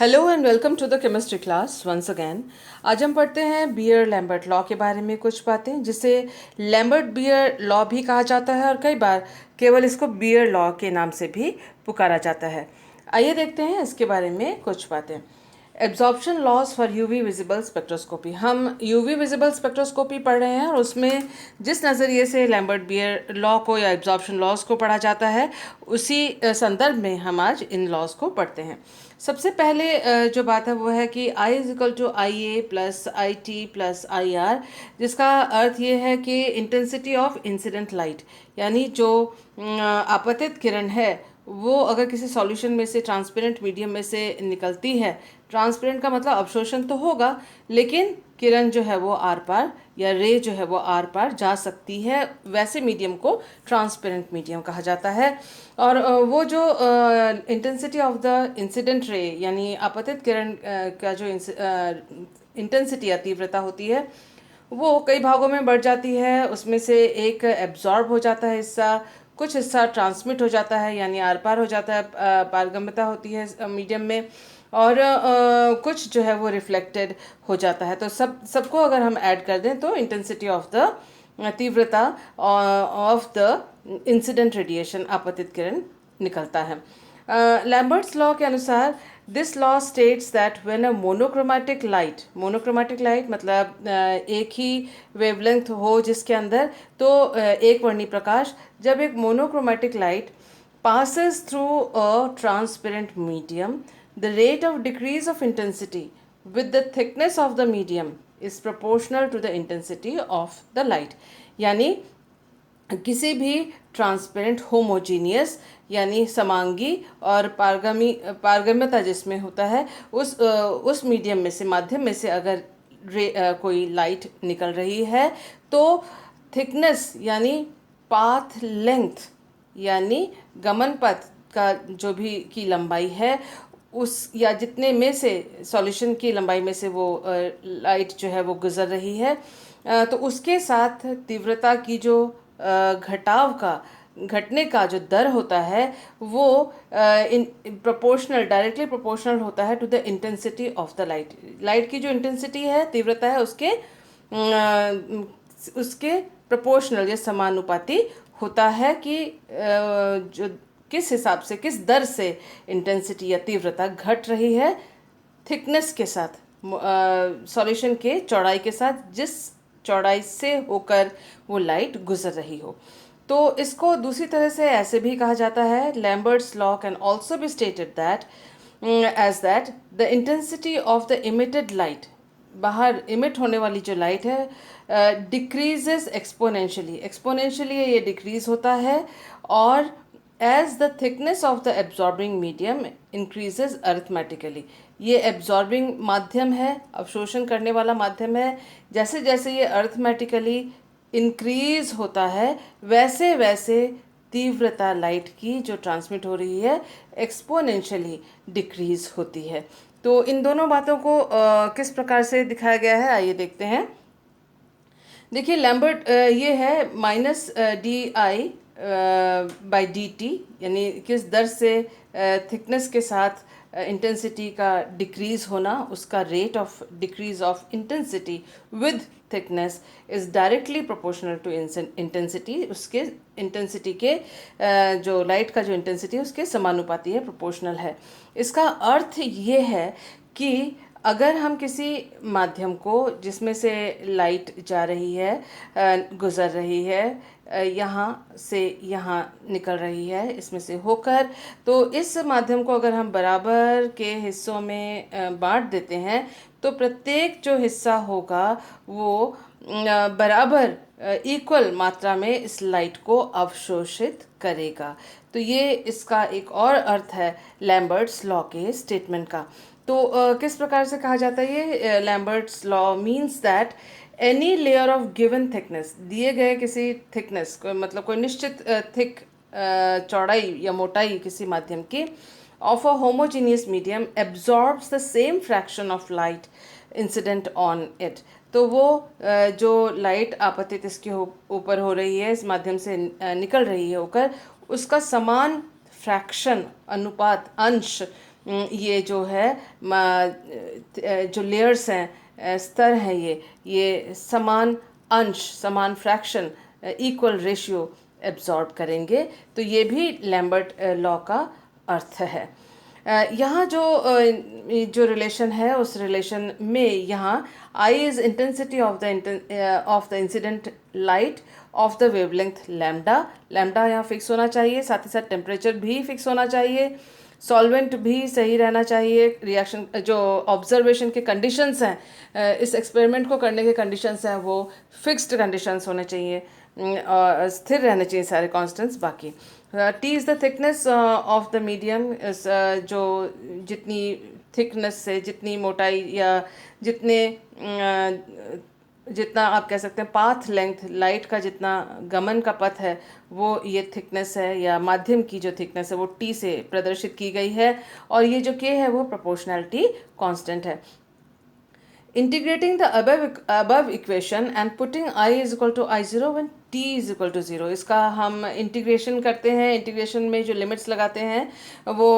Hello and welcome to the chemistry class once again. आज हम पढ़ते हैं बियर लैम्बर्ट लॉ के बारे में कुछ बातें, जिसे लैम्बर्ट बियर लॉ भी कहा जाता है और कई बार केवल इसको बियर लॉ के नाम से भी पुकारा जाता है। आइए देखते हैं इसके बारे में कुछ बातें। Absorption loss for UV visible spectroscopy. हम यूवी विजिबल स्पेक्ट्रोस्कोपी पढ़ रहे हैं और उसमें जिस नज़रिए से लैम्बर्ट बियर लॉ को या एब्जॉर्प्शन लॉस को पढ़ा जाता है, उसी संदर्भ में हम आज इन लॉस को पढ़ते हैं। सबसे पहले जो बात है वो है कि I is equal to I A plus I T plus I R, जिसका अर्थ ये है कि इंटेंसिटी ऑफ इंसिडेंट लाइट, यानी जो आपतित किरण है वो अगर किसी सॉल्यूशन में से, ट्रांसपेरेंट मीडियम में से निकलती है, ट्रांसपेरेंट का मतलब अवशोषण तो होगा लेकिन किरण जो है वो आर पार, या रे जो है वो आर पार जा सकती है, वैसे मीडियम को ट्रांसपेरेंट मीडियम कहा जाता है। और वो जो intensity of the incident ray, यानी आपतित किरण का जो इंटेंसिटी या तीव्रता होती है, वो कई भागों में बढ़ जाती है। उसमें से एक एब्जॉर्ब हो जाता है हिस्सा, कुछ हिस्सा ट्रांसमिट हो जाता है यानी आर पार हो जाता है, पारगम्यता होती है मीडियम में, और कुछ जो है वो रिफ्लेक्टेड हो जाता है। तो सबको अगर हम ऐड कर दें तो इंटेंसिटी ऑफ द तीव्रता ऑफ द इंसिडेंट रेडिएशन, आपतित किरण, निकलता है। लैम्बर्ट्स लॉ के अनुसार this law states that when a monochromatic light मतलब एक ही वेवलेंथ हो जिसके अंदर, तो एक वर्णी प्रकाश, जब एक monochromatic light passes through a transparent medium, the rate of decrease of intensity with the thickness of the medium is proportional to the intensity of the light। यानी किसी भी ट्रांसपेरेंट होमोजीनियस यानी समांगी और पारगम्यता जिसमें होता है, उस मीडियम में से, माध्यम में से अगर कोई लाइट निकल रही है, तो थिकनेस यानी पाथ लेंथ, यानी गमन पथ का जो भी की लंबाई है, उस या जितने में से सॉल्यूशन की लंबाई में से वो लाइट जो है वो गुजर रही है, तो उसके साथ तीव्रता की जो घटने का जो दर होता है वो इन प्रोपोर्शनल, डायरेक्टली प्रोपोर्शनल होता है to the intensity of the light की जो इंटेंसिटी है, तीव्रता है, उसके प्रोपोर्शनल या समानुपाती होता है कि जो किस हिसाब से, किस दर से इंटेंसिटी या तीव्रता घट रही है थिकनेस के साथ, सॉल्यूशन के चौड़ाई के साथ, जिस चौड़ाई से होकर वो लाइट गुजर रही हो। तो इसको दूसरी तरह से ऐसे भी कहा जाता है, Lambert's law can also be stated that as that the intensity of the emitted light, बाहर इमिट होने वाली जो लाइट है, डिक्रीजेस एक्सपोनेंशियली ये डिक्रीज होता है, और as the thickness of the absorbing medium increases arithmetically. ये एब्जॉर्बिंग माध्यम है, अवशोषण करने वाला माध्यम है, जैसे जैसे ये अरिथमेटिकली इंक्रीज होता है, वैसे वैसे तीव्रता लाइट की जो ट्रांसमिट हो रही है एक्सपोनेंशियली डिक्रीज होती है। तो इन दोनों बातों को किस प्रकार से दिखाया गया है, आइए देखते हैं। देखिए, लैम्बर्ट ये है -di बाई डी टी, यानी किस दर से थिकनेस के साथ इंटेंसिटी का डिक्रीज होना, उसका rate of decrease of intensity with thickness is directly proportional to intensity, उसके इंटेंसिटी के जो लाइट का जो इंटेंसिटी है उसके समानुपाती है, प्रोपोर्शनल है। इसका अर्थ ये है कि अगर हम किसी माध्यम को, जिसमें से लाइट जा रही है, गुजर रही है, यहाँ से यहाँ निकल रही है, इसमें से होकर, तो इस माध्यम को अगर हम बराबर के हिस्सों में बांट देते हैं, तो प्रत्येक जो हिस्सा होगा वो बराबर इक्वल मात्रा में इस लाइट को अवशोषित करेगा। तो ये इसका एक और अर्थ है लैम्बर्ट्स लॉ के स्टेटमेंट का। तो किस प्रकार से कहा जाता है ये? Lambert's law means that any layer of given thickness, दिए गए किसी थिकनेस, मतलब कोई निश्चित थिक चौड़ाई या मोटाई किसी माध्यम की, of a homogeneous medium absorbs the same fraction of light incident on it. तो वो जो लाइट आपतित इसके ऊपर हो रही है, इस माध्यम से निकल रही है होकर, उसका समान फ्रैक्शन, अनुपात, अंश ये जो है जो लेयर्स हैं, स्तर हैं, ये समान अंश, समान फ्रैक्शन, इक्वल रेशियो एब्जॉर्ब करेंगे। तो ये भी लैम्बर्ट लॉ का अर्थ है। यहाँ जो रिलेशन है, उस रिलेशन में यहाँ I is intensity of the incident light of the wavelength lambda. Lambda यहाँ फिक्स होना चाहिए, साथ ही साथ टेम्परेचर भी फिक्स होना चाहिए, सॉल्वेंट भी सही रहना चाहिए, रिएक्शन जो ऑब्जर्वेशन के कंडीशंस हैं, इस एक्सपेरिमेंट को करने के कंडीशंस हैं, वो फिक्स्ड कंडीशंस होने चाहिए, और स्थिर रहने चाहिए सारे कांस्टेंट्स। बाकी T is the thickness of the medium, जो जितनी थिकनेस से, जितनी मोटाई या जितना आप कह सकते हैं पाथ लेंथ, लाइट का जितना गमन का पथ है, वो ये थिकनेस है, या माध्यम की जो थिकनेस है वो टी से प्रदर्शित की गई है। और ये जो के है वो प्रोपोर्शनैलिटी कांस्टेंट है। Integrating the above equation and putting I is equal to I0 when T is equal to 0, इसका हम इंटीग्रेशन करते हैं। इंटीग्रेशन में जो लिमिट्स लगाते हैं वो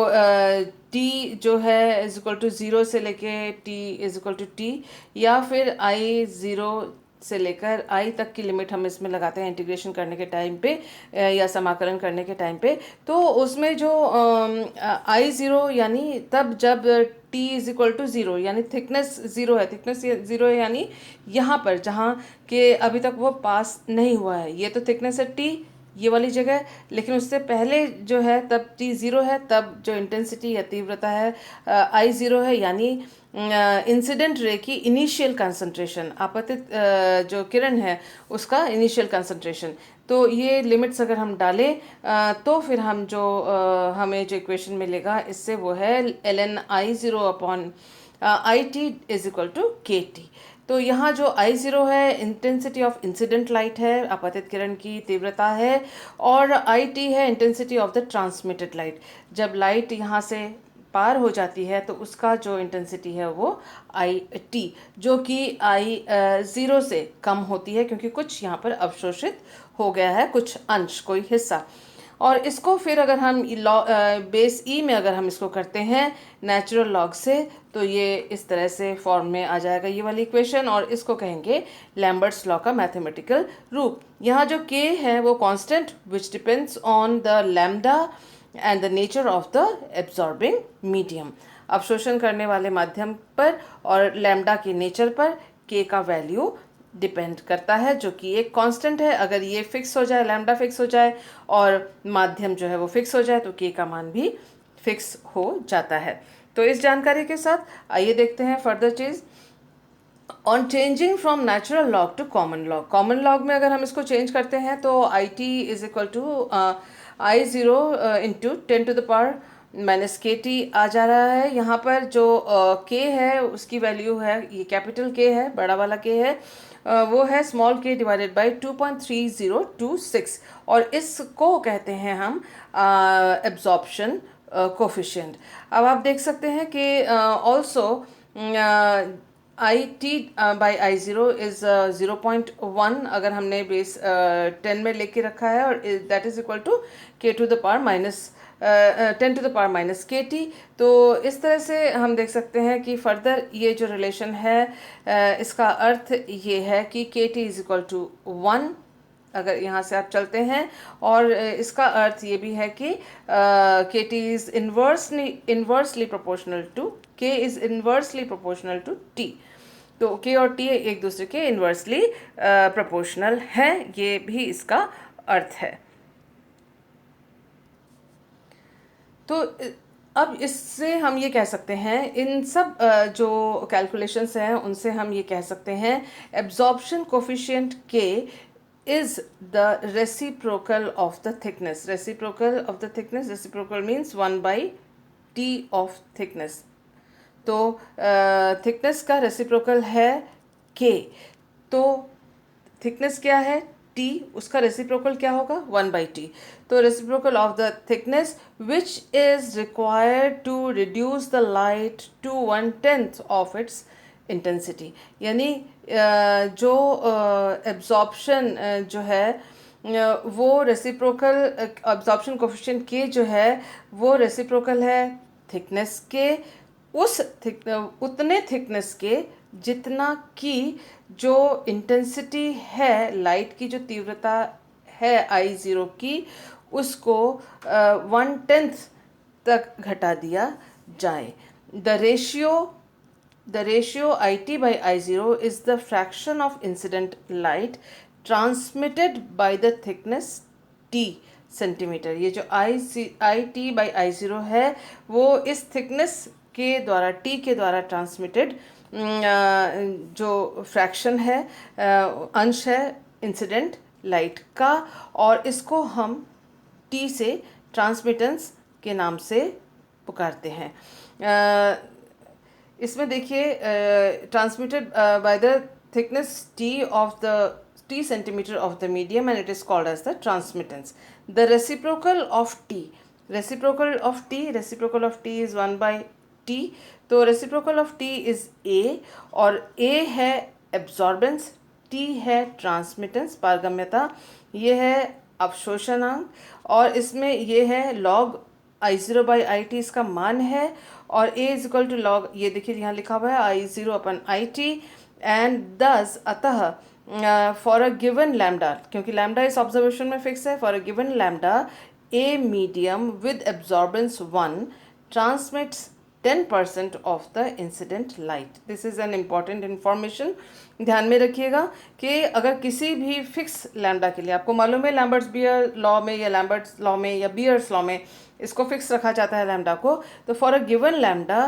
T जो है इज इक्वल टू 0 से लेके T is equal to T, या फिर I0 से लेकर I तक की लिमिट हम इसमें लगाते हैं इंटीग्रेशन करने के टाइम पे, या समाकलन करने के टाइम पे। तो उसमें जो I0 यानी तब जब T इज इक्वल टू 0, यानी थिकनेस 0 है, थिकनेस 0 है, यानी यहाँ पर जहाँ के अभी तक वो पास नहीं हुआ है, ये तो थिकनेस है T, ये वाली जगह, लेकिन उससे पहले जो है तब T0 है, तब जो इंटेंसिटी या तीव्रता है I0 है, यानी इंसिडेंट रे की इनिशियल कंसंट्रेशन, आपतित जो किरण है उसका इनिशियल कंसंट्रेशन। तो ये लिमिट्स अगर हम डालें तो फिर हम जो हमें जो इक्वेशन मिलेगा इससे वो है ln I0 upon IT is equal to KT। तो यहाँ जो I0 है इंटेंसिटी ऑफ इंसिडेंट लाइट है, आपतित किरण की तीव्रता है, और IT है intensity of the transmitted light. जब लाइट यहाँ से पार हो जाती है तो उसका जो इंटेंसिटी है वो IT, जो कि I0 से कम होती है, क्योंकि कुछ यहाँ पर अवशोषित हो गया है, कुछ अंश, कोई हिस्सा। और इसको फिर अगर हम बेस ई में अगर हम इसको करते हैं नेचुरल लॉग से, तो ये इस तरह से फॉर्म में आ जाएगा ये वाली इक्वेशन, और इसको कहेंगे लैम्बर्ट्स लॉ का मैथमेटिकल रूप। यहाँ जो के है वो constant which depends on the lambda and the nature of the absorbing medium, अवशोषण करने वाले माध्यम पर और लैम्डा के नेचर पर के का वैल्यू डिपेंड करता है, जो कि एक कांस्टेंट है। अगर ये फिक्स हो जाए, लैम्डा फिक्स हो जाए और माध्यम जो है वो फिक्स हो जाए, तो के का मान भी फिक्स हो जाता है। तो इस जानकारी के साथ आइए देखते हैं फर्दर चीज़। On changing from natural log to common log, common log में अगर हम इसको चेंज करते हैं तो IT is equal to I0 into 10 to the power minus KT आ जा रहा है। यहाँ पर जो K है उसकी वैल्यू है, ये कैपिटल K है, बड़ा वाला K है, वो है स्मॉल k डिवाइडेड बाई 2.3026, और इसको कहते हैं हम एब्जॉर्प्शन कोफिशिएंट। अब आप देख सकते हैं कि also IT by I0 is 0.1, अगर हमने बेस 10 में लेके रखा है, और that is equal to k to the power minus 10 to the power minus KT। तो इस तरह से हम देख सकते हैं कि फर्दर ये जो रिलेशन है इसका अर्थ ये है कि KT इज इक्वल टू 1, अगर यहाँ से आप चलते हैं, और इसका अर्थ ये भी है कि KT is inversely proportional to K is inversely proportional to T। तो K और T एक दूसरे के इन्वर्सली प्रोपोर्शनल हैं, ये भी इसका अर्थ है। तो अब इससे हम ये कह सकते हैं, इन सब जो कैलकुलेशंस हैं उनसे हम ये कह सकते हैं absorption coefficient K is the reciprocal of the thickness. Reciprocal of the thickness, reciprocal means 1 by T of thickness. तो थिकनेस का रेसिप्रोकल है K, तो थिकनेस क्या है T, उसका रेसिप्रोकल क्या होगा 1 by T। तो reciprocal of the thickness which is required to reduce the light to 1/10 of its intensity, यानी जो एब्जॉर्प्शन जो है वो रेसिप्रोकल, एब्जॉर्प्शन कोफिशिएंट K जो है वो रेसिप्रोकल है थिकनेस के उतने थिकनेस के जितना कि जो इंटेंसिटी है लाइट की, जो तीव्रता है I0 की, उसको 1/10 तक घटा दिया जाए। The ratio IT by I0 is the fraction of incident light transmitted by the thickness T centimetre. ये जो IT by I0 है वो इस थिकनेस के द्वारा, T के द्वारा ट्रांसमिटेड जो फ्रैक्शन है, अंश है इंसिडेंट लाइट का, और इसको हम T से ट्रांसमिटेंस के नाम से पुकारते हैं। इसमें देखिए transmitted by the thickness T centimeter of the medium, and it is called as the transmittance. The reciprocal of T is 1 by T. तो reciprocal of T is A, और A है absorbance, T है transmittance पारगम्यता, ये है अवशोषणांक, और इसमें ये है log I0 by IT इसका मान है, और A is equal to log, ये देखिए यहाँ लिखा हुआ है I0 अपन IT, एंड दस अतः फॉर अ गिवन लैम्डा, क्योंकि लैम्डा इस ऑब्जर्वेशन में फिक्स है, for a given lambda a medium with absorbance 1 transmits 10% of the incident light. This is an important information, ध्यान में रखिएगा कि अगर किसी भी फिक्स लैम्डा के लिए, आपको मालूम है लैम्बर्ट्स बियर लॉ में या लैम्बर्ट्स लॉ में या बियर्स लॉ में इसको फिक्स रखा जाता है लैम्डा को, तो for a given lambda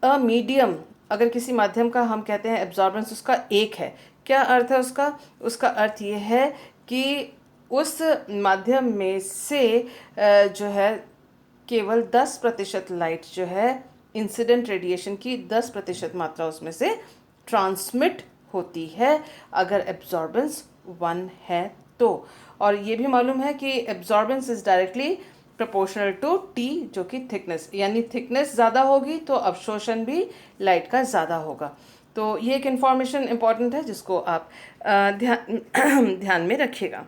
a medium, अगर किसी माध्यम का हम कहते हैं एब्जॉर्बेंस उसका 1 है, क्या अर्थ है उसका अर्थ ये है कि उस माध्यम में से जो है केवल 10% लाइट जो है इंसिडेंट रेडिएशन की 10% मात्रा उसमें से ट्रांसमिट होती है अगर एब्जॉर्बेंस 1 है तो। और ये भी मालूम है कि absorbance is directly proportional to T, जो कि थिकनेस, यानी थिकनेस ज़्यादा होगी तो अवशोषण भी लाइट का ज़्यादा होगा। तो ये एक इन्फॉर्मेशन इम्पॉर्टेंट है जिसको आप ध्यान में रखिएगा।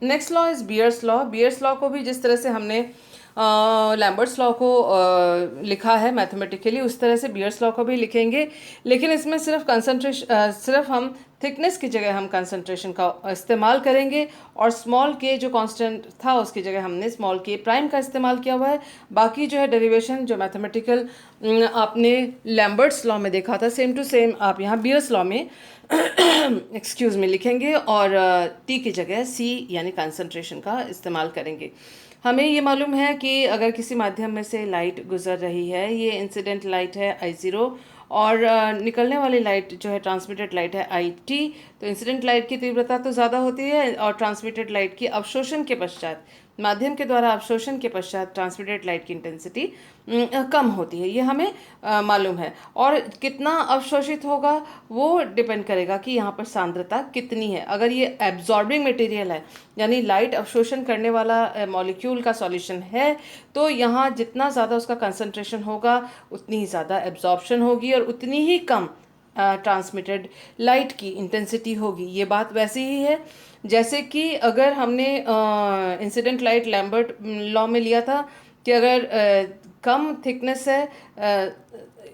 Next law is bears law. Bears law को भी जिस तरह से हमने लैम्बर्ट्स लॉ को लिखा है मैथमेटिकली, उस तरह से बियर्स लॉ को भी लिखेंगे, लेकिन इसमें सिर्फ हम थिकनेस की जगह हम कंसंट्रेशन का इस्तेमाल करेंगे, और स्मॉल के जो कांस्टेंट था उसकी जगह हमने स्मॉल के प्राइम का इस्तेमाल किया हुआ है। बाकी जो है डेरिवेशन जो मैथमेटिकल आपने लैम्बर्ट्स लॉ में देखा था, सेम टू सेम आप यहाँ बियर्स लॉ में एक्सक्यूज़ में लिखेंगे, और टी की जगह सी यानी कंसंट्रेशन का इस्तेमाल करेंगे। हमें ये मालूम है कि अगर किसी माध्यम में से लाइट गुजर रही है, ये इंसिडेंट लाइट है I0, और निकलने वाली लाइट जो है ट्रांसमिटेड लाइट है IT, तो इंसिडेंट लाइट की तीव्रता तो ज़्यादा होती है, और ट्रांसमिटेड लाइट की अवशोषण के पश्चात, माध्यम के द्वारा अवशोषण के पश्चात ट्रांसमिटेड लाइट की इंटेंसिटी कम होती है, ये हमें मालूम है। और कितना अवशोषित होगा वो डिपेंड करेगा कि यहाँ पर सांद्रता कितनी है। अगर ये एब्जॉर्बिंग मटेरियल है, यानी लाइट अवशोषण करने वाला मॉलिक्यूल का सॉल्यूशन है, तो यहाँ जितना ज़्यादा उसका कंसंट्रेशन होगा उतनी ही ज़्यादा एब्जॉर्प्शन होगी और उतनी ही कम ट्रांसमिटेड लाइट की इंटेंसिटी होगी। ये बात वैसी ही है जैसे कि अगर हमने इंसिडेंट लाइट लैम्बर्ट लॉ में लिया था कि अगर कम थिकनेस है,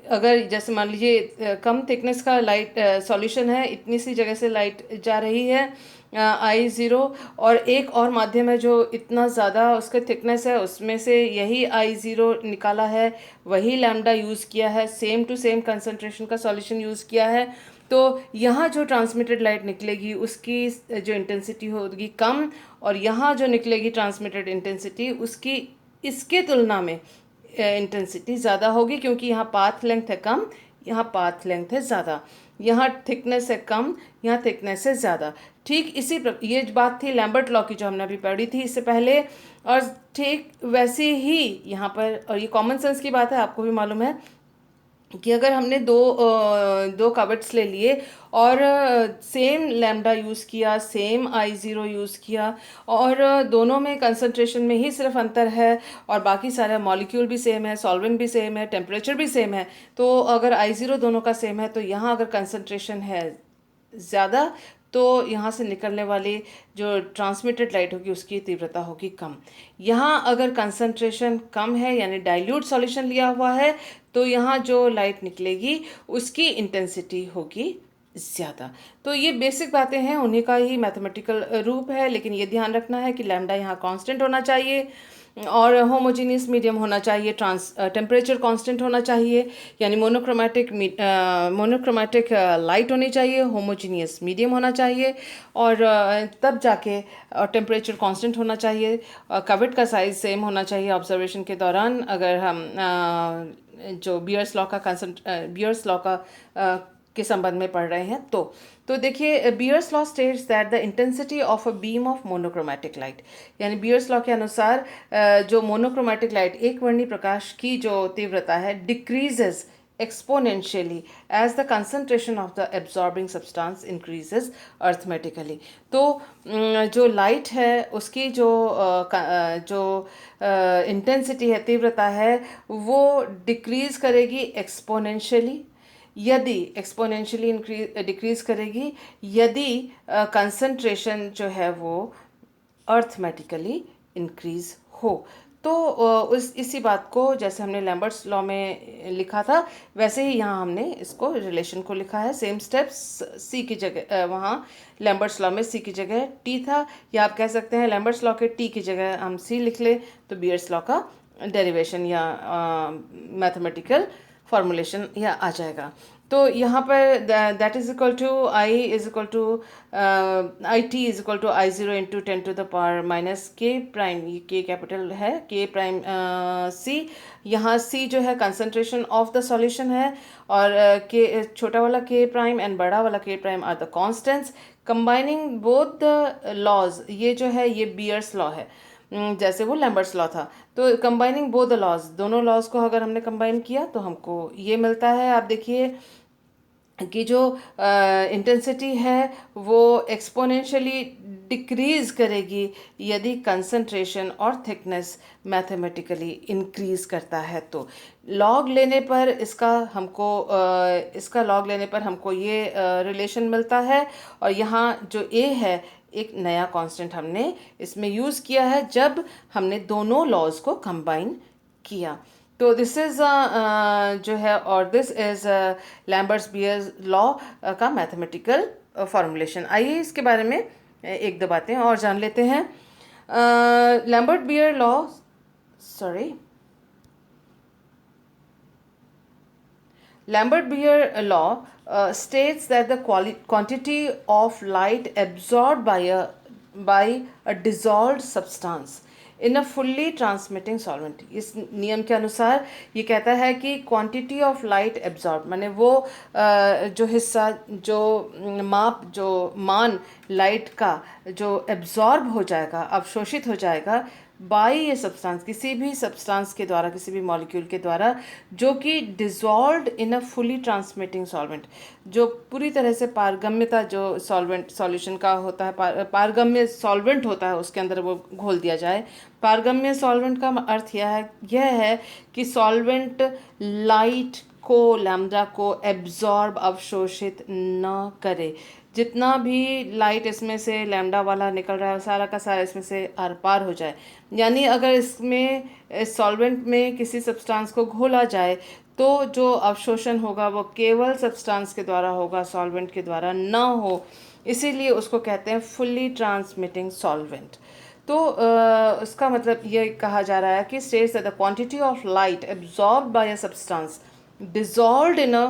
अगर जैसे मान लीजिए कम थिकनेस का लाइट सॉल्यूशन है, इतनी सी जगह से लाइट जा रही है I0, और एक और माध्यम है जो इतना ज़्यादा उसका थिकनेस है, उसमें से यही I0 निकाला है, वही लैम्डा यूज़ किया है, सेम टू सेम कंसंट्रेशन का सॉल्यूशन यूज़ किया है, तो यहाँ जो ट्रांसमिटेड लाइट निकलेगी उसकी जो इंटेंसिटी होगी कम, और यहाँ जो निकलेगी ट्रांसमिटेड इंटेंसिटी उसकी इसके तुलना में इंटेंसिटी ज़्यादा होगी, क्योंकि यहाँ पाथ लेंथ है कम, यहाँ पाथ लेंथ है ज़्यादा, यहाँ थिकनेस है कम, यहाँ थिकनेस है ज़्यादा। ठीक इसी ये बात थी लैम्बर्ट लॉ की जो हमने अभी पढ़ी थी इससे पहले, और ठीक वैसे ही यहाँ पर, और ये कॉमन सेंस की बात है, आपको भी मालूम है कि अगर हमने दो कवर्ट्स ले लिए और सेम लैम्डा यूज़ किया, सेम I0 यूज़ किया, और दोनों में कंसंट्रेशन में ही सिर्फ अंतर है, और बाकी सारा मॉलिक्यूल भी सेम है, सॉल्वेंट भी सेम है, टेम्परेचर भी सेम है, तो अगर I0 दोनों का सेम है तो यहाँ अगर कंसंट्रेशन है ज़्यादा तो यहाँ से निकलने वाली जो ट्रांसमिटेड लाइट होगी उसकी तीव्रता होगी कम। यहाँ अगर कंसंट्रेशन कम है यानी डाइल्यूट सॉल्यूशन लिया हुआ है तो यहाँ जो लाइट निकलेगी उसकी इंटेंसिटी होगी ज़्यादा। तो ये बेसिक बातें हैं, उन्हीं का ही मैथमेटिकल रूप है, लेकिन ये ध्यान रखना है कि लैम्डा यहाँ कांस्टेंट होना चाहिए और होमोजीनियस मीडियम होना चाहिए, टेम्परेचर कांस्टेंट होना चाहिए, यानी मोनोक्रोमैटिक लाइट होनी चाहिए, होमोजीनियस मीडियम होना चाहिए और तब जाके टेम्परेचर कांस्टेंट होना चाहिए। कविट का साइज सेम होना चाहिए ऑब्जर्वेशन के दौरान। अगर हम जो बियर्स लॉ का के संबंध में पढ़ रहे हैं तो देखिए, bears law states that the intensity of a beam of monochromatic light, यानी बियर्स लॉ के अनुसार जो मोनोक्रोमैटिक लाइट, एक वर्णी प्रकाश की जो तीव्रता है, decreases exponentially as the concentration of the absorbing substance increases arithmetically। तो जो लाइट है उसकी जो इंटेंसिटी है, तीव्रता है, वो डिक्रीज करेगी एक्सपोनेंशियली, यदि एक्सपोनेंशियली डिक्रीज करेगी यदि कंसंट्रेशन जो है वो अर्थमेटिकली इंक्रीज हो। तो इसी बात को जैसे हमने लैम्बर्ट्स लॉ में लिखा था वैसे ही यहाँ हमने इसको रिलेशन को लिखा है। सेम स्टेप्स, सी की जगह वहाँ लैम्बर्ट्स लॉ में सी की जगह टी था, या आप कह सकते हैं लैम्बर्ट्स लॉ के टी की जगह हम सी लिख लें तो बियर्स लॉ का डेरिवेशन या मैथमेटिकल फॉर्मूलेशन या आ जाएगा। तो यहाँ पर that is equal to I is equal to I T is equal to I zero into 10⁻⁻ K prime, ये के कैपिटल है, के प्राइम सी। यहाँ सी जो है कंसंट्रेशन ऑफ द सॉल्यूशन है और के छोटा वाला के प्राइम एंड बड़ा वाला K prime are the constants. Combining both the laws, ये जो है ये बियर्स लॉ है जैसे वो लैम्बर्ट्स लॉ था। तो कंबाइनिंग बोथ द लॉज, दोनों लॉज को अगर हमने कंबाइन किया तो हमको ये मिलता है। आप देखिए कि जो इंटेंसिटी है वो एक्सपोनेंशियली डिक्रीज करेगी यदि कंसंट्रेशन और थिकनेस मैथमेटिकली इंक्रीज करता है। तो लॉग लेने पर इसका लॉग लेने पर हमको ये रिलेशन मिलता है और यहाँ जो ए है एक नया कांस्टेंट हमने इसमें यूज़ किया है जब हमने दोनों लॉज को कंबाइन किया। तो दिस इज़ जो है और this is Lambert's bears law का मैथमेटिकल फॉर्मूलेशन। आइए इसके बारे में एक दो बातें और जान लेते हैं। Lambert Beer law Lambert-Beer law states that the quantity of light absorbed by a dissolved substance in a fully transmitting solvent, इस नियम के अनुसार ये कहता है कि क्वांटिटी ऑफ लाइट एब्जॉर्ब माने वो जो हिस्सा जो मान लाइट का जो एब्जॉर्ब हो जाएगा, अवशोषित हो जाएगा बाई ये सब्सटेंस, किसी भी सब्सटेंस के द्वारा, किसी भी मॉलिक्यूल के द्वारा जो कि dissolved in a fully transmitting solvent, जो पूरी तरह से पारगम्यता जो सॉल्वेंट सॉल्यूशन का होता है, पारगम्य सॉल्वेंट होता है उसके अंदर वो घोल दिया जाए। पारगम्य सॉल्वेंट का अर्थ यह है कि सॉल्वेंट लाइट को, लैम्डा को एब्जॉर्ब, अवशोषित न करे। जितना भी लाइट इसमें से लैम्डा वाला निकल रहा है सारा का सारा इसमें से आर पार हो जाए। यानी अगर इसमें सॉल्वेंट में किसी सब्सटेंस को घोला जाए तो जो अवशोषण होगा वो केवल सब्सटेंस के द्वारा होगा, सॉल्वेंट के द्वारा ना हो, इसीलिए उसको कहते हैं फुल्ली ट्रांसमिटिंग सॉल्वेंट। तो उसका मतलब ये कहा जा रहा है कि states that the quantity of light absorbed bye a substance dissolved in a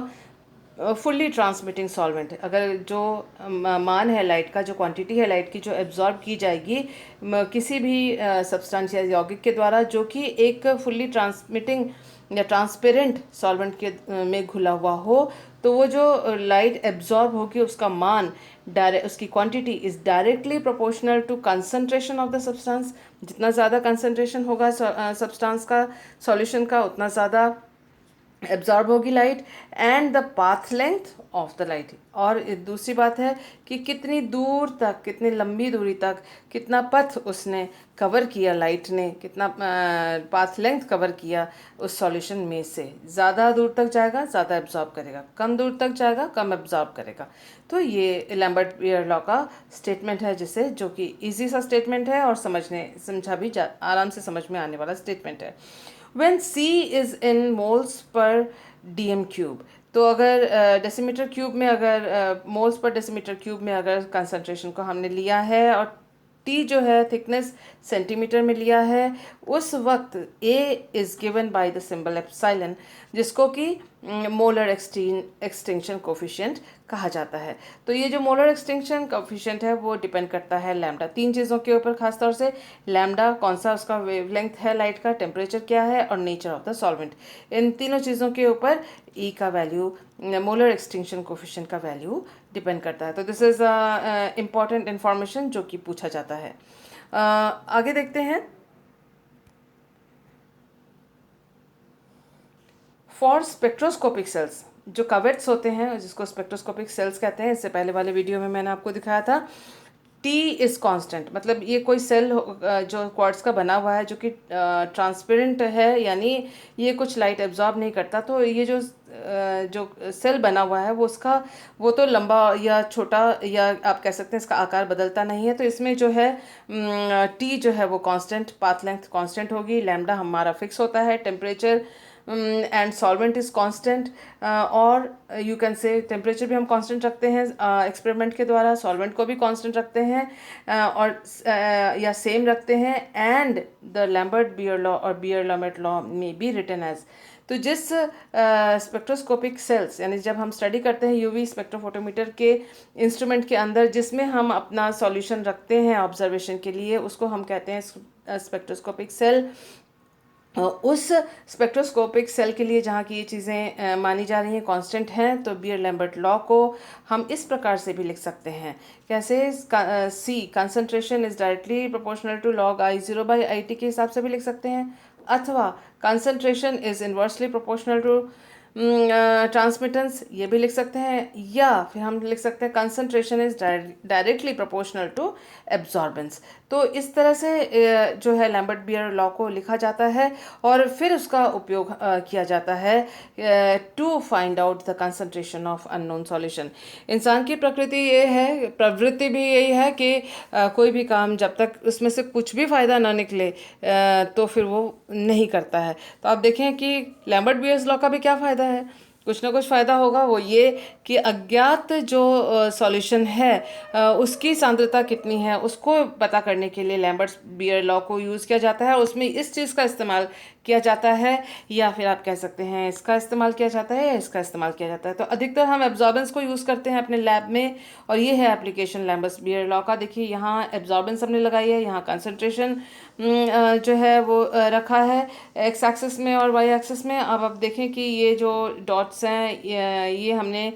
fully transmitting solvent, अगर जो मान है लाइट का, जो क्वांटिटी है लाइट की जो एब्जॉर्ब की जाएगी किसी भी सब्सटेंस या यौगिक के द्वारा जो कि एक फुल्ली ट्रांसमिटिंग या ट्रांसपेरेंट सॉल्वेंट के में घुला हुआ हो, तो वो जो लाइट एब्जॉर्ब होगी उसका मान उसकी quantity is directly proportional to concentration of the substance. जितना ज़्यादा कंसंट्रेशन होगा सब्सटेंस का, सॉल्यूशन का, उतना ज़्यादा एब्जॉर्ब होगी light, and the path length of the light. और दूसरी बात है कि कितनी दूर तक, कितनी लंबी दूरी तक, कितना पथ उसने कवर किया, लाइट ने कितना पाथ लेंथ कवर किया उस सॉल्यूशन में से। ज़्यादा दूर तक जाएगा ज़्यादा एब्जॉर्ब करेगा, कम दूर तक जाएगा कम एब्जॉर्ब करेगा। तो ये लैम्बर्ट बियर लॉ का स्टेटमेंट है, जिसे जो कि इजी सा स्टेटमेंट है और समझा भी आराम से समझ में आने वाला स्टेटमेंट है। when C is in moles per dm cube, तो अगर डेसीमीटर क्यूब में, अगर मोल्स पर डेसीमीटर क्यूब में अगर कंसंट्रेशन को हमने लिया है और T जो है थिकनेस सेंटीमीटर में लिया है, उस वक्त A is given by the symbol epsilon, जिसको कि मोलर एक्सटिंक्शन कोफिशिएंट कहा जाता है। तो ये जो मोलर एक्सटिंक्शन कोफिशिएंट है वो डिपेंड करता है लैम्डा, तीन चीज़ों के ऊपर खासतौर से। लैम्डा कौन सा उसका वेवलेंथ है लाइट का, टेम्परेचर क्या है, और नेचर ऑफ द सॉल्वेंट। इन तीनों चीज़ों के ऊपर ई का वैल्यू, मोलर एक्सटिंक्शन कोफिशिएंट का वैल्यू डिपेंड करता है। तो दिस इज़ इम्पॉर्टेंट इन्फॉर्मेशन जो कि पूछा जाता है। आगे देखते हैं। फॉर स्पेक्ट्रोस्कोपिक सेल्स, जो कवेट्स होते हैं जिसको स्पेक्ट्रोस्कोपिक सेल्स कहते हैं, इससे पहले वाले वीडियो में मैंने आपको दिखाया था, टी इज़ कांस्टेंट। मतलब ये कोई सेल जो क्वार्ट्ज का बना हुआ है जो कि ट्रांसपेरेंट है, यानी ये कुछ लाइट एब्जॉर्ब नहीं करता। तो ये जो सेल बना हुआ है वो तो लंबा या छोटा, या आप कह सकते हैं इसका आकार बदलता नहीं है। तो इसमें जो है टी जो है वो कांस्टेंट, पाथ लेंथ कांस्टेंट होगी, लैम्डा हमारा फिक्स होता है, temperature and solvent is constant, और यू कैन से टेम्परेचर भी हम कांस्टेंट रखते हैं एक्सपेरिमेंट के द्वारा, सॉल्वेंट को भी कांस्टेंट रखते हैं और या सेम रखते हैं। And the Lambert Beer law और बियर लैम्बर्ट लॉ में बी रिटन एज। तो जिस स्पेक्ट्रोस्कोपिक सेल्स, यानी जब हम स्टडी करते हैं यूवी स्पेक्ट्रोफोटोमीटर के इंस्ट्रूमेंट के अंदर जिसमें हम अपना सॉल्यूशन रखते हैं ऑब्जर्वेशन के लिए, उसको हम कहते हैं स्पेक्ट्रोस्कोपिक सेल। उस स्पेक्ट्रोस्कोपिक सेल के लिए जहाँ की ये चीज़ें मानी जा रही हैं कांस्टेंट हैं, तो बियर लैम्बर्ट लॉ को हम इस प्रकार से भी लिख सकते हैं। कैसे? C concentration is directly proportional to log I0/IT के हिसाब से भी लिख सकते हैं, अथवा concentration is inversely proportional to transmittance, ये भी लिख सकते हैं। या फिर हम लिख सकते हैं concentration is directly proportional to absorbance. तो इस तरह से जो है लैम्बर्ट बियर लॉ को लिखा जाता है और फिर उसका उपयोग किया जाता है to find out the concentration of unknown solution. इंसान की प्रकृति ये है, प्रवृत्ति भी यही है कि कोई भी काम जब तक उसमें से कुछ भी फ़ायदा ना निकले तो फिर वो नहीं करता है। तो आप देखें कि लैम्बर्ट बियर्स लॉ का भी क्या फ़ायदा है, कुछ ना कुछ फ़ायदा होगा। वो ये कि अज्ञात जो सॉल्यूशन है उसकी सांद्रता कितनी है उसको पता करने के लिए लैम्बर्ट बियर लॉ को यूज़ किया जाता है। उसमें इस चीज़ का इस्तेमाल किया जाता है, या फिर आप कह सकते हैं इसका इस्तेमाल किया जाता है या इसका इस्तेमाल किया जाता है। तो अधिकतर हम एब्जॉर्बेंस को यूज़ करते हैं अपने लैब में, और ये है एप्लीकेशन लैम्बर्ट बियर लॉ का। देखिए यहाँ एब्जॉर्बेंस हमने लगाई है, यहाँ कंसनट्रेशन जो है वो रखा है एक्स एक्सिस में और वाई एक्सिस में। अब आप देखें कि ये जो डॉट्स हैं ये हमने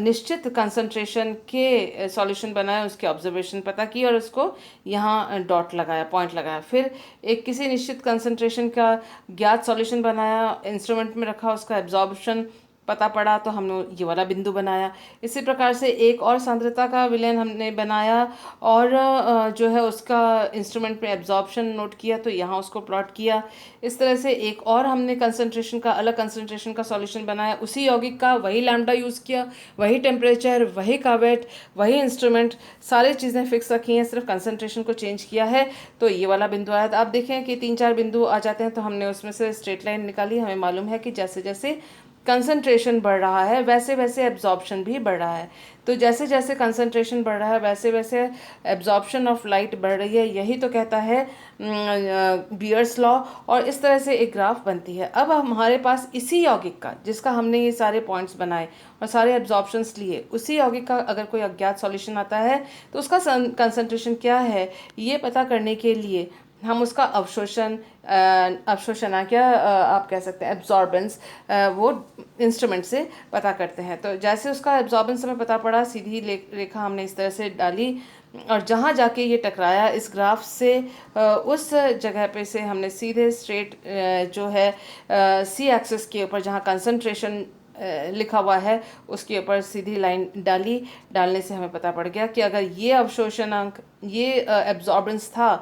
निश्चित कंसंट्रेशन के सॉल्यूशन बनाया, उसके ऑब्जर्वेशन पता की और उसको यहाँ डॉट लगाया, पॉइंट लगाया। फिर एक किसी निश्चित कंसंट्रेशन का ज्ञात सॉल्यूशन बनाया, इंस्ट्रूमेंट में रखा, उसका एब्जॉर्प्शन पता पड़ा तो हमने ये वाला बिंदु बनाया। इसी प्रकार से एक और सांद्रता का विलयन हमने बनाया और जो है उसका इंस्ट्रूमेंट में एब्जॉर्प्शन नोट किया, तो यहाँ उसको प्लॉट किया। इस तरह से एक और हमने कंसंट्रेशन का, अलग कंसंट्रेशन का सॉल्यूशन बनाया, उसी यौगिक का, वही लैम्डा यूज़ किया, वही टेम्परेचर, वही कावेट, वही इंस्ट्रूमेंट, सारी चीज़ें फिक्स रखी हैं, सिर्फ कंसंट्रेशन को चेंज किया है। तो ये वाला बिंदु आया। तो आप देखें कि 3-4 बिंदु आ जाते हैं, तो हमने उसमें से स्ट्रेट लाइन निकाली। हमें मालूम है कि जैसे जैसे कंसंट्रेशन बढ़ रहा है वैसे वैसे एब्जॉर्प्शन भी बढ़ रहा है। तो जैसे जैसे कंसंट्रेशन बढ़ रहा है वैसे वैसे एब्जॉर्प्शन ऑफ लाइट बढ़ रही है, यही तो कहता है बियर्स लॉ। और इस तरह से एक ग्राफ बनती है। अब हमारे पास इसी यौगिक का, जिसका हमने ये सारे पॉइंट्स बनाए और सारे एब्जॉर्प्शंस लिए, उसी यौगिक का अगर कोई अज्ञात सॉल्यूशन आता है तो उसका कंसंट्रेशन क्या है ये पता करने के लिए हम उसका अवशोषण क्या आप कह सकते हैं एब्जॉर्बेंस, वो इंस्ट्रूमेंट से पता करते हैं। तो जैसे उसका एब्जॉर्बेंस हमें पता पड़ा, सीधी रेखा हमने इस तरह से डाली और जहाँ जाके ये टकराया इस ग्राफ से, उस जगह पे से हमने सीधे स्ट्रेट जो है सी एक्सिस के ऊपर जहाँ कंसंट्रेशन लिखा हुआ है उसके ऊपर सीधी लाइन डाली। डालने से हमें पता पड़ गया कि अगर ये अवशोषणांक, ये एब्जॉर्बेंस था,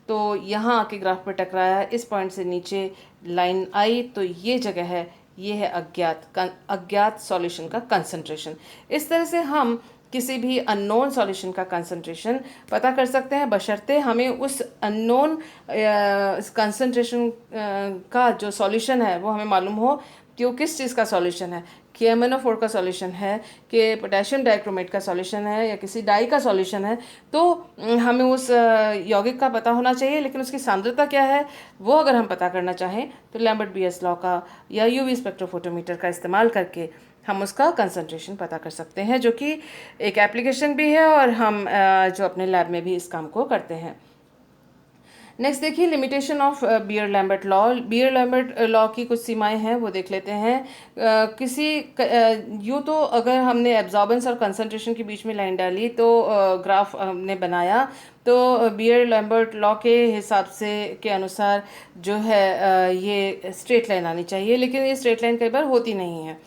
तो यहाँ आके ग्राफ पे टकराया, इस पॉइंट से नीचे लाइन आई, तो ये जगह है, ये है अज्ञात सॉल्यूशन का कंसंट्रेशन। इस तरह से हम किसी भी अननोन सॉल्यूशन का कंसंट्रेशन पता कर सकते हैं, बशर्ते हमें उस अननोन कंसंट्रेशन का जो सॉल्यूशन है वो हमें मालूम हो कि वो किस चीज़ का सॉल्यूशन है, कि MnO4 का सॉल्यूशन है, कि पोटेशियम डाइक्रोमेट का सॉल्यूशन है, या किसी डाई का सॉल्यूशन है। तो हमें उस यौगिक का पता होना चाहिए, लेकिन उसकी सांद्रता क्या है वो अगर हम पता करना चाहें तो लैम्बर्ट बीएस लॉ का या यूवी स्पेक्ट्रोफोटोमीटर का इस्तेमाल करके हम उसका कंसंट्रेशन पता कर सकते हैं, जो कि एक एप्लीकेशन भी है और हम जो अपने लैब में भी इस काम को करते हैं। नेक्स्ट देखिए limitation of Beer Lambert law. Beer Lambert law की कुछ सीमाएं हैं वो देख लेते हैं। यूँ तो अगर हमने एब्जॉर्बेंस और कंसंट्रेशन के बीच में लाइन डाली तो ग्राफ हमने बनाया, तो बियर लैम्बर्ट लॉ के हिसाब से के अनुसार जो है ये स्ट्रेट लाइन आनी चाहिए, लेकिन ये स्ट्रेट लाइन कई बार होती नहीं है।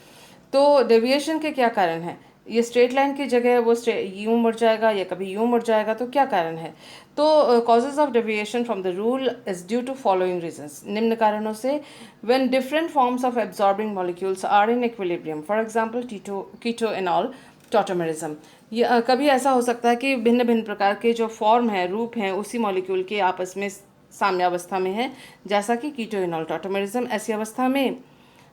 तो डेविएशन के क्या कारण हैं? ये स्ट्रेट लाइन की जगह वो यूँ मुड़ जाएगा या कभी यूँ मुड़ जाएगा, तो क्या कारण है? तो causes of deviation from the rule is due to following reasons, निम्न कारणों से। When different forms of absorbing molecules are in equilibrium, for example keto enol tautomerism. ये कभी ऐसा हो सकता है कि भिन्न भिन्न प्रकार के जो फॉर्म हैं, रूप हैं, उसी मॉलिक्यूल के आपस में साम्यावस्था में है, जैसा कि कीटो एनॉल टॉटोमेरिज्म। ऐसी अवस्था में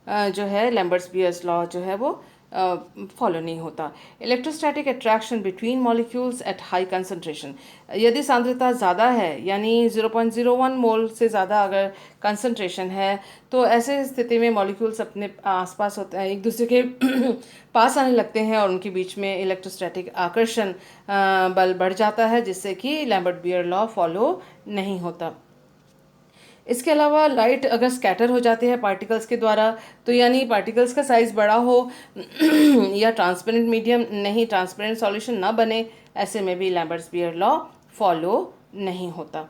जो है लैम्बर्ट्स बीयर्स लॉ जो है वो फॉलो नहीं होता। Electrostatic attraction between molecules at high concentration, यदि सांद्रता ज़्यादा है यानी 0.01 मोल से ज़्यादा अगर कंसंट्रेशन है, तो ऐसे स्थिति में मॉलिक्यूल्स अपने आसपास होते हैं, एक दूसरे के पास आने लगते हैं और उनके बीच में इलेक्ट्रोस्टैटिक आकर्षण बल बढ़ जाता है, जिससे कि लैम्बर्ट बियर लॉ फॉलो नहीं होता। इसके अलावा लाइट अगर स्कैटर हो जाती है पार्टिकल्स के द्वारा, तो यानी पार्टिकल्स का साइज़ बड़ा हो या ट्रांसपेरेंट मीडियम नहीं, ट्रांसपेरेंट सॉल्यूशन ना बने, ऐसे में भी लैम्बर्ट्स बियर लॉ फॉलो नहीं होता।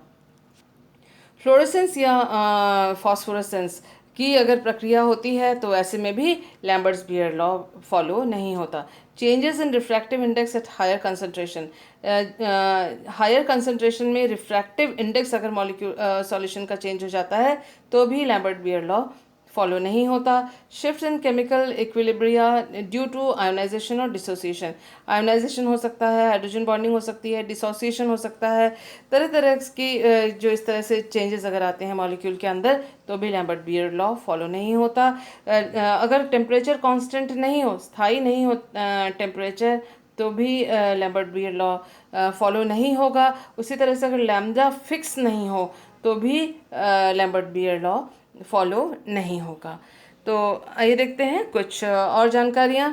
फ्लोरेसेंस या फॉस्फोरेसेंस की अगर प्रक्रिया होती है तो ऐसे में भी लैम्बर्ट्स बियर लॉ फॉलो नहीं होता। Changes in refractive index at higher concentration, higher concentration में रिफ्रैक्टिव इंडेक्स अगर मॉलिक्यूल सॉल्यूशन का चेंज हो जाता है तो भी लैम्बर्ट बियर लॉ फॉलो नहीं होता। Shift in chemical equilibria due to ionization और डिसोसिएशन, आयोनाइजेशन हो सकता है, हाइड्रोजन बॉन्डिंग हो सकती है, डिसोसिएशन हो सकता है, तरह तरह की जो इस तरह से चेंजेस अगर आते हैं मॉलिक्यूल के अंदर तो भी लैम्बर्ट बियर लॉ फॉलो नहीं होता। अगर टेम्परेचर कांस्टेंट नहीं हो, स्थायी नहीं हो टेम्परेचर, तो भी लैम्बर्ट बियर लॉ फॉलो नहीं होगा। उसी तरह से अगर लैम्डा फिक्स नहीं हो तो भी लैम्बर्ट बियर लॉ फॉलो नहीं होगा। तो आइए देखते हैं कुछ और जानकारियाँ।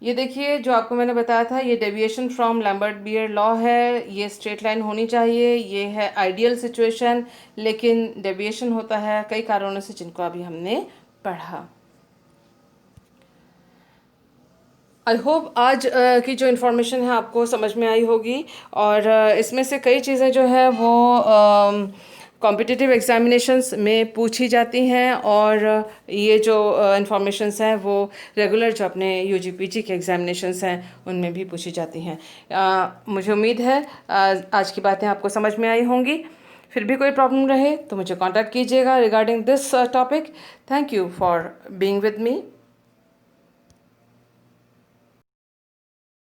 ये देखिए जो आपको मैंने बताया था, ये deviation from Lambert Beer law है, ये स्ट्रेट लाइन होनी चाहिए, ये है आइडियल सिचुएशन, लेकिन डेविएशन होता है कई कारणों से जिनको अभी हमने पढ़ा। आई होप आज की जो इन्फॉर्मेशन है आपको समझ में आई होगी, और इसमें से कई चीज़ें जो है वो कॉम्पिटिटिव एग्जामिनेशंस में पूछी जाती हैं, और ये जो इन्फॉर्मेशंस हैं वो रेगुलर जो अपने यूजी पीजी के एग्जामिनेशंस हैं उनमें भी पूछी जाती हैं। मुझे उम्मीद है आज की बातें आपको समझ में आई होंगी। फिर भी कोई प्रॉब्लम रहे तो मुझे कांटेक्ट कीजिएगा regarding this topic. Thank you for being with me.